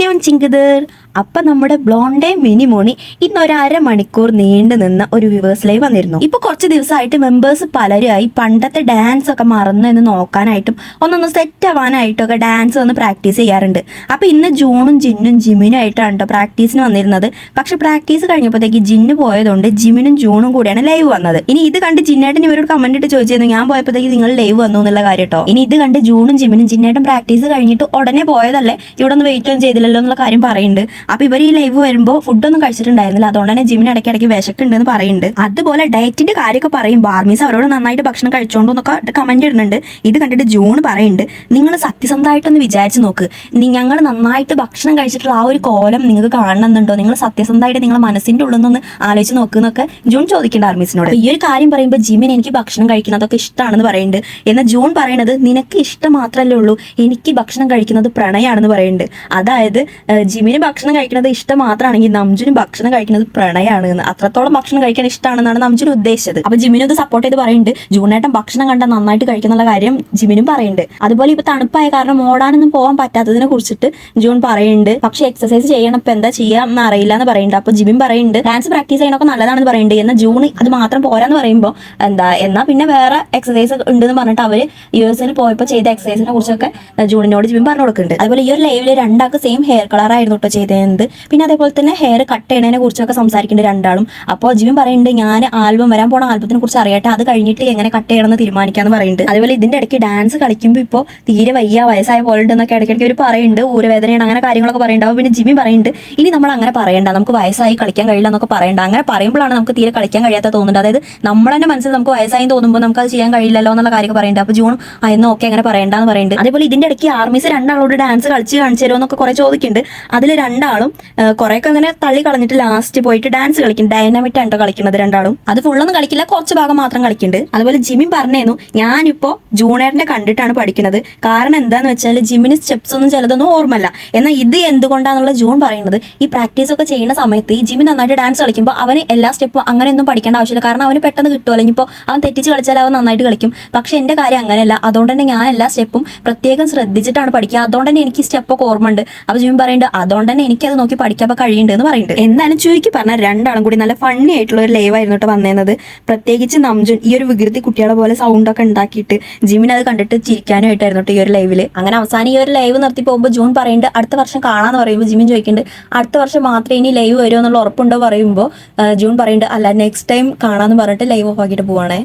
അന്യോൺ ചിങ്കിതർ. അപ്പൊ നമ്മുടെ ബ്ലോണ്ടേ മിനിമോണി ഇന്ന് ഒരു അരമണിക്കൂർ നീണ്ടു നിന്ന ഒരു വ്യൂവേഴ്സ് ലൈവ് വന്നിരുന്നു. ഇപ്പൊ കുറച്ച് ദിവസമായിട്ട് മെമ്പേഴ്സ് പലരുമായി പണ്ടത്തെ ഡാൻസ് ഒക്കെ മറന്നു എന്ന് നോക്കാനായിട്ടും ഒന്നൊന്ന് സെറ്റ് ആവാനായിട്ടൊക്കെ ഡാൻസ് ഒന്ന് പ്രാക്ടീസ് ചെയ്യാറുണ്ട്. അപ്പൊ ഇന്ന് ജൂണും ജിന്നും ജിമിനും ആയിട്ടാണ് കേട്ടോ പ്രാക്ടീസിന് വന്നിരുന്നത്. പക്ഷെ പ്രാക്ടീസ് കഴിഞ്ഞപ്പോഴത്തേക്ക് ജിന്ന് പോയതുകൊണ്ട് ജിമിനും ജൂണും കൂടിയാണ് ലൈവ് വന്നത്. ഇനി ഇത് കണ്ട് ജിന്നേട്ടൻ ഇവരോട് കമന്റ് ഇട്ട് ചോദിച്ചിരുന്നു, ഞാൻ പോയപ്പോഴത്തേക്ക് നിങ്ങൾ ലൈവ് വന്നു എന്നുള്ള കാര്യം കേട്ടോ. ഇനി ഇത് കണ്ട് ജൂണും ജിമിനും ജിന്നേട്ടൻ പ്രാക്ടീസ് കഴിഞ്ഞിട്ട് ഉടനെ പോയതല്ലേ, ഇവിടെ ഒന്ന് വെയിറ്റ് ഒന്നും ചെയ്തില്ലല്ലോ എന്നുള്ള കാര്യം പറയുന്നുണ്ട്. അപ്പൊ ഇവർ ഈ ലൈവ് വരുമ്പോൾ ഫുഡൊന്നും കഴിച്ചിട്ടുണ്ടായിരുന്നില്ല, അതുകൊണ്ട് തന്നെ ജിമിന് ഇടയ്ക്കിടയ്ക്ക് വിശക്കുണ്ടെന്ന് പറയുന്നുണ്ട്. അതുപോലെ ഡയറ്റിന്റെ കാര്യമൊക്കെ പറയുമ്പോൾ ആർമീസ് അവരോട് നന്നായിട്ട് ഭക്ഷണം കഴിച്ചോണ്ടെന്നൊക്കെ കമന്റ് ഇടുന്നുണ്ട്. ഇത് കണ്ടിട്ട് ജൂൺ പറയുന്നുണ്ട്, നിങ്ങൾ സത്യസന്ധമായിട്ടൊന്ന് വിചാരിച്ച് നോക്ക്, ഞങ്ങൾ നന്നായിട്ട് ഭക്ഷണം കഴിച്ചിട്ടുള്ള ആ ഒരു കോലം നിങ്ങൾക്ക് കാണണമെന്നുണ്ടോ, നിങ്ങൾ സത്യസന്ധമായിട്ട് നിങ്ങളെ മനസ്സിന്റെ ഉള്ളിൽ നിന്ന് ആലോചിച്ച് നോക്കുന്നൊക്കെ ജൂൺ ചോദിക്കേണ്ട ആർമീസിനോട്. ഈ ഒരു കാര്യം പറയുമ്പോൾ ജിമിൻ എനിക്ക് ഭക്ഷണം കഴിക്കുന്നതൊക്കെ ഇഷ്ടമാണെന്ന് പറയുന്നുണ്ട്. എന്നാൽ ജൂൺ പറയണത് നിനക്ക് ഇഷ്ടം മാത്രമല്ലേ ഉള്ളൂ, എനിക്ക് ഭക്ഷണം കഴിക്കുന്നത് പ്രണയാണെന്ന് പറയുന്നുണ്ട്. അതായത് ജിമിന് ഭക്ഷണം കഴിക്കുന്നത് ഇഷ്ടം മാത്രമാണെങ്കിൽ നംജുന് ഭക്ഷണം കഴിക്കുന്നത് പ്രണയാണ് എന്ന്. അത്രത്തോളം ഭക്ഷണം കഴിക്കാൻ ഇഷ്ടമാണെന്നാണ് നംജുന് ഉദ്ദേശിച്ചത്. അപ്പൊ ജിമിനും ഇത് സപ്പോർട്ട് ചെയ്ത് പറയുന്നുണ്ട്. ജൂണേട്ടൻ ഭക്ഷണം കണ്ടാൽ നന്നായിട്ട് കഴിക്കുന്നുള്ള കാര്യം ജിമിനും പറയുന്നുണ്ട്. അതുപോലെ ഇപ്പൊ തണുപ്പായ കാരണം ഓടാനൊന്നും പോകാൻ പറ്റാത്തതിനെ കുറിച്ചിട്ട് ജൂൺ പറയുന്നുണ്ട്. പക്ഷെ എക്സസൈസ് ചെയ്യണം, ഇപ്പൊ എന്താ ചെയ്യാന്ന് അറിയില്ല എന്ന് പറയുന്നുണ്ട്. അപ്പൊ ജിമിൻ പറയുന്നുണ്ട് ഡാൻസ് പ്രാക്ടീസ് ചെയ്യണമൊക്കെ നല്ലതാണെന്ന് പറയുന്നുണ്ട്. എന്നാൽ ജൂൺ അത് മാത്രം പോരാന്ന് പറയുമ്പോൾ എന്നാ പിന്നെ വേറെ എക്സസൈസ് ഉണ്ടെന്ന് പറഞ്ഞിട്ട് അവര് യുഎസിൽ പോയപ്പോൾ ചെയ്ത എക്സസൈസിനെ കുറിച്ചൊക്കെ ജൂണിനോട് ജിമിൻ പറഞ്ഞു കൊടുക്കുന്നുണ്ട്. അതുപോലെ ഈ ഒരു ലൈവില് രണ്ടാൾക്ക് സെയിം ഹെയർ കളർ ആയിരുന്നു കേട്ടോ ചെയ്തത്. പിന്നെ അതേപോലെ തന്നെ ഹെയർ കട്ട് ചെയ്യണതിനെ കുറിച്ചൊക്കെ സംസാരിക്കുന്നുണ്ട് രണ്ടാളും. അപ്പോൾ ജിമിൻ പറയുന്നുണ്ട് ഞാൻ ആൽബം വരാൻ പോണ ആൽബത്തിനെ കുറിച്ച് അറിയട്ടെ, അത് കഴിഞ്ഞിട്ട് എങ്ങനെ കട്ട് ചെയ്യണമെന്ന് തീരുമാനിക്കാന്ന് പറയുന്നുണ്ട്. അതുപോലെ ഇതിന്റെ ഇടയ്ക്ക് ഡാൻസ് കളിക്കുമ്പോൾ ഇപ്പോൾ തീരെ വയസ്സായ പോലെ ഉണ്ടെന്നൊക്കെ ഇടയ്ക്കിടയ്ക്ക് ഒരു പറയുന്നുണ്ട്, ഊരവേദനയാണ് അങ്ങനെ കാര്യങ്ങളൊക്കെ പറയുന്നുണ്ടാവും. പിന്നെ ജിമിൻ പറയുന്നുണ്ട് ഇനി നമ്മൾ അങ്ങനെ പറയണ്ട, നമുക്ക് വയസ്സായി കളിക്കാൻ കഴിയില്ല എന്നൊക്കെ പറയണ്ട. അങ്ങനെ പറയുമ്പോഴാണ് നമുക്ക് തീരെ കളിക്കാൻ കഴിയാത്ത തോന്നുന്നുണ്ട്. അതായത് നമ്മളെന്നെ മനസ്സിൽ നമുക്ക് വയസ്സായി തോന്നുമ്പോൾ നമുക്ക് അത് ചെയ്യാൻ കഴിയില്ലല്ലോ എന്നുള്ള കാര്യം പറയുന്നുണ്ട്. അപ്പോൾ ജൂൺ എന്ന് ഓക്കെ അങ്ങനെ പറയണ്ടെന്ന് പറയുന്നുണ്ട്. അതേപോലെ ഇതിന്റെ ഇടയ്ക്ക് ആർമീസ് രണ്ടാളോട് ഡാൻസ് കാണിച്ചു തരുമോ എന്നൊക്കെ കുറെ ചോദിക്കുന്നുണ്ട്. അതിൽ രണ്ടാളും കുറെയൊക്കെ അങ്ങനെ തള്ളി കളഞ്ഞിട്ട് ലാസ്റ്റ് പോയിട്ട് ഡാൻസ് കളിക്കും. ഡൈനാമിറ്റ് ആണ് കളിക്കുന്നത് രണ്ടാളും. അത് ഫുള്ളൊന്നും കളിക്കില്ല, കുറച്ച് ഭാഗം മാത്രം കളിക്കുന്നുണ്ട്. അതുപോലെ ജിമിൻ പറഞ്ഞേന്നു ഞാനിപ്പോ ജൂണിയറിനെ കണ്ടിട്ടാണ് പഠിക്കുന്നത്. കാരണം എന്താന്ന് വെച്ചാൽ ജിമിന് സ്റ്റെപ്സ് ഒന്നും ചിലതൊന്നും ഓർമ്മല്ല. എന്നാൽ ഇത് എന്തുകൊണ്ടാന്നുള്ള ജൂൺ പറയുന്നത് ഈ പ്രാക്ടീസ് ഒക്കെ ചെയ്യുന്ന സമയത്ത് ഈ ജിമിൻ നന്നായിട്ട് ഡാൻസ് കളിക്കുമ്പോൾ അവന് എല്ലാ സ്റ്റെപ്പും അങ്ങനെയൊന്നും പഠിക്കേണ്ട ആവശ്യമില്ല. കാരണം അവന് പെട്ടെന്ന് കിട്ടുമല്ലോ. ഇനിയിപ്പോൾ അവൻ തെറ്റിച്ച് കളിച്ചാൽ അവൻ നന്നായിട്ട് കളിക്കും. പക്ഷെ എന്റെ കാര്യം അങ്ങനെയല്ല, അതുകൊണ്ട് തന്നെ ഞാൻ എല്ലാ സ്റ്റെപ്പും പ്രത്യേകം ശ്രദ്ധിച്ചിട്ടാണ് പഠിക്കുക. അതുകൊണ്ട് തന്നെ എനിക്ക് സ്റ്റെപ്പൊക്കെ ഓർമ്മ ഉണ്ട്. അപ്പൊ ജിമിൻ പറയുന്നുണ്ട് അതുകൊണ്ട് തന്നെ എനിക്കത് നോക്കി പഠിക്കാൻ കഴിയുന്നുണ്ട് എന്ന് പറയുന്നുണ്ട്. എന്തായാലും ചുരുക്കി പറഞ്ഞാൽ രണ്ടാളും കൂടി നല്ല ഫണ്ണി ആയിട്ടുള്ള ഒരു ലൈവ് ആയിരുന്നു കേട്ടോ വന്നേന്നത്. പ്രത്യേകിച്ച് നംജുൻ ഈ ഒരു വികൃതി കുട്ടികളെ പോലെ സൗണ്ട് ഒക്കെ ഉണ്ടാക്കിയിട്ട് ജിമിൻ അത് കണ്ടിട്ട് ചിരിക്കാനും ആയിട്ടായിരുന്നു കേട്ടോ ഈ ഒരു ലൈവില്. അങ്ങനെ അവസാനം ഈ ഒരു ലൈവ് നിർത്തി പോകുമ്പോൾ ജൂൺ പറയുന്നുണ്ട് അടുത്ത വർഷം കാണാന്ന് പറയുമ്പോൾ ജിമിൻ ചോദിക്കുന്നുണ്ട് അടുത്ത വർഷം മാത്രമേ ഇനി ലൈവ് വരുമോ എന്നുള്ള ഉറപ്പുണ്ടോ പറയുമ്പോൾ ജൂൺ പറയുന്നുണ്ട് അല്ല നെക്സ്റ്റ് ടൈം കാണാന്ന് പറഞ്ഞിട്ട് ലൈവ് ഓഫ് ആക്കിയിട്ട് പോവാണേ.